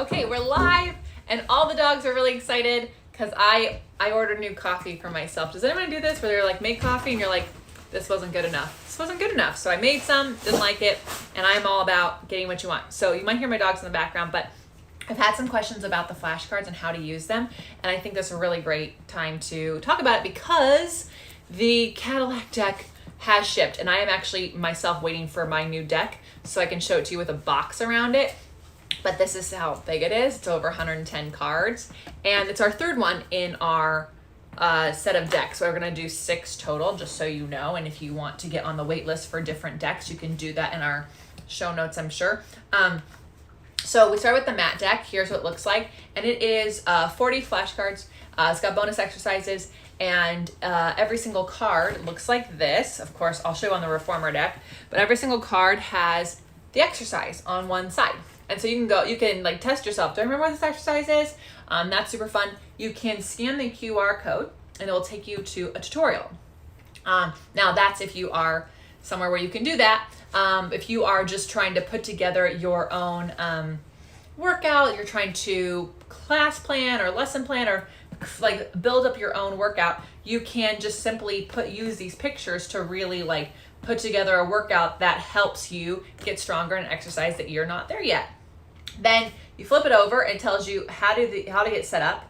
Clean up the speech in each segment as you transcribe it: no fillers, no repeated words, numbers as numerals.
Okay, we're live, and all the dogs are really excited because I ordered new coffee for myself. Does anyone do this where they're like, make coffee and you're like, this wasn't good enough. This wasn't good enough. So I made some, didn't like it, and I'm all about getting what you want. So you might hear my dogs in the background, but I've had some questions about the flashcards and how to use them, and I think this is a really great time to talk about it because the Cadillac deck has shipped, and I am actually myself waiting for my new deck so I can show it to you with a box around it. But this is how big it is. It's over 110 cards, and it's our third one in our set of decks. So we're gonna do 6 total, just so you know. And if you want to get on the wait list for different decks, you can do that in our show notes, I'm sure. So we start with the mat deck. Here's what it looks like, and it is 40 flashcards. It's got bonus exercises, and every single card looks like this. Of course, I'll show you on the Reformer deck, but every single card has the exercise on one side. And so you can like test yourself. Do I remember what this exercise is? That's super fun. You can scan the QR code and it will take you to a tutorial. Now that's if you are somewhere where you can do that. If you are just trying to put together your own workout, you're trying to class plan or lesson plan or like build up your own workout, you can just simply use these pictures to really like put together a workout that helps you get stronger in an exercise that you're not there yet. Then you flip it over and it tells you how to get set up,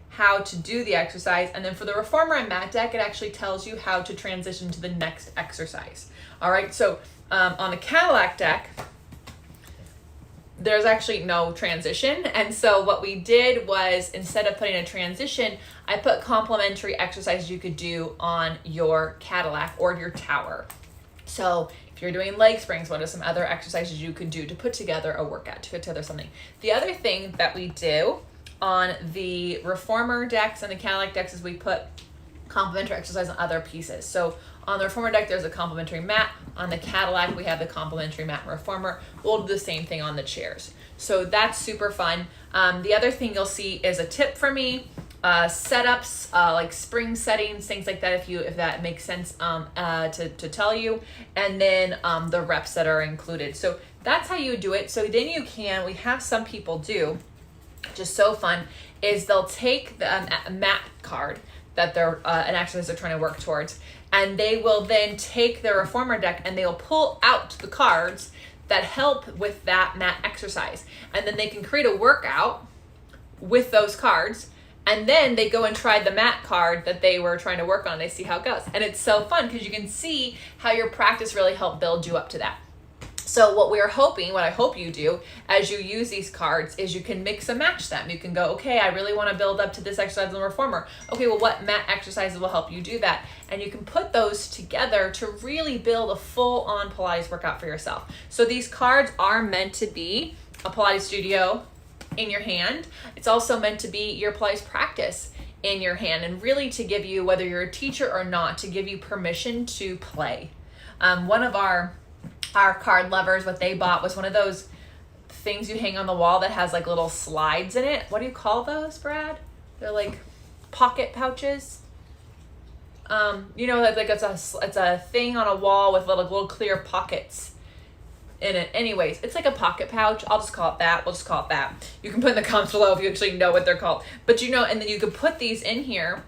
how to do the exercise, and then for the Reformer and mat deck, it actually tells you how to transition to the next exercise. All right, so on the Cadillac deck, there's actually no transition, and so what we did was instead of putting a transition, I put complementary exercises you could do on your Cadillac or your tower. So if you're doing leg springs, what are some other exercises you could do to put together a workout, to put together something? The other thing that we do on the Reformer decks and the Cadillac decks is we put complementary exercise on other pieces. So on the Reformer deck, there's a complementary mat. On the Cadillac, we have the complementary mat and Reformer. We'll do the same thing on the chairs. So that's super fun. The other thing you'll see is a tip for me. Setups, like spring settings, things like that, if that makes sense to tell you, and then the reps that are included. So that's how you do it. So then we have some people do, just so fun, is they'll take the mat card that they're an exercise they're trying to work towards, and they will then take their Reformer deck and they'll pull out the cards that help with that mat exercise, and then they can create a workout with those cards. And then they go and try the mat card that they were trying to work on. They see how it goes. And it's so fun because you can see how your practice really helped build you up to that. So what I hope you do as you use these cards is you can mix and match them. You can go, okay, I really want to build up to this exercise in the Reformer. Okay, well, what mat exercises will help you do that? And you can put those together to really build a full-on Pilates workout for yourself. So these cards are meant to be a Pilates studio in your hand. It's also meant to be your Pilates practice in your hand, and really to give you, whether you're a teacher or not, to give you permission to play. One of our card lovers, what they bought was one of those things you hang on the wall that has like little slides in it. What do you call those, Brad? They're like pocket pouches. Like it's a thing on a wall with little clear pockets in it. Anyways, it's like a pocket pouch. I'll just call it that. We'll just call it that. You can put in the comments below if you actually know what they're called. But and then you can put these in here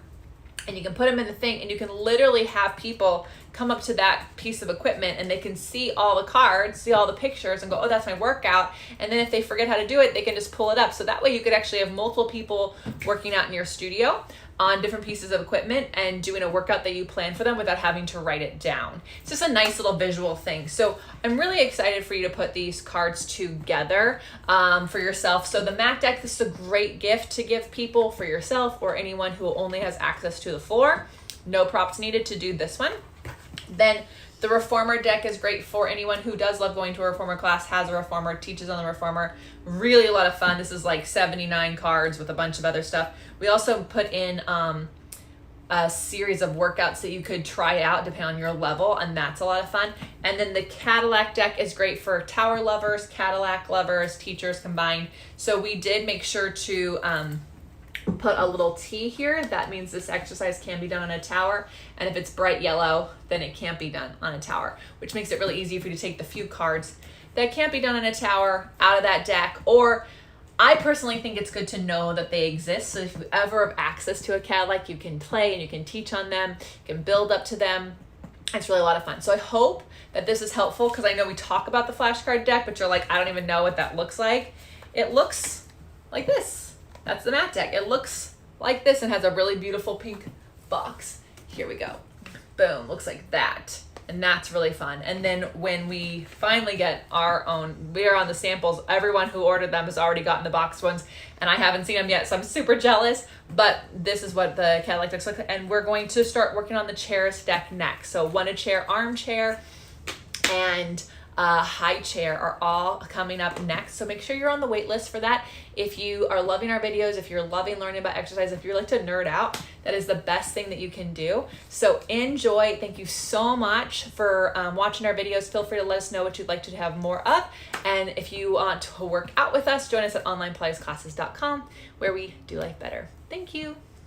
and you can put them in the thing, and you can literally have people come up to that piece of equipment and they can see all the cards, see all the pictures, and go, oh, that's my workout. And then if they forget how to do it, they can just pull it up. So that way you could actually have multiple people working out in your studio on different pieces of equipment and doing a workout that you plan for them without having to write it down. It's just a nice little visual thing. So I'm really excited for you to put these cards together for yourself. So the mat deck, this is a great gift to give people for yourself or anyone who only has access to the floor. No props needed to do this one. Then the Reformer deck is great for anyone who does love going to a Reformer class, has a Reformer, teaches on the Reformer. Really a lot of fun. This is like 79 cards with a bunch of other stuff. We also put in a series of workouts that you could try out depending on your level, and that's a lot of fun. And then the Cadillac deck is great for tower lovers, Cadillac lovers, teachers combined. So we did make sure to put a little T here. That means this exercise can be done on a tower, and if it's bright yellow, then it can't be done on a tower, which makes it really easy for you to take the few cards that can't be done on a tower out of that deck, or I personally think it's good to know that they exist. So if you ever have access to a Cadillac, you can play and you can teach on them, you can build up to them. It's really a lot of fun. So I hope that this is helpful, because I know we talk about the flashcard deck, but you're like, I don't even know what that looks like. It looks like this. That's the mat deck. It looks like this and has a really beautiful pink box. Here we go. Boom, looks like that. And that's really fun. And then when we finally get our own, we are on the samples. Everyone who ordered them has already gotten the boxed ones, and I haven't seen them yet, so I'm super jealous. But this is what the Cadillac looks like, and we're going to start working on the chairs deck next. So wanted chair, armchair, and high chair are all coming up next. So make sure you're on the wait list for that. If you are loving our videos, if you're loving learning about exercise, if you like to nerd out, that is the best thing that you can do. So enjoy. Thank you so much for watching our videos. Feel free to let us know what you'd like to have more of. And if you want to work out with us, join us at onlinepilatesclasses.com, where we do life better. Thank you.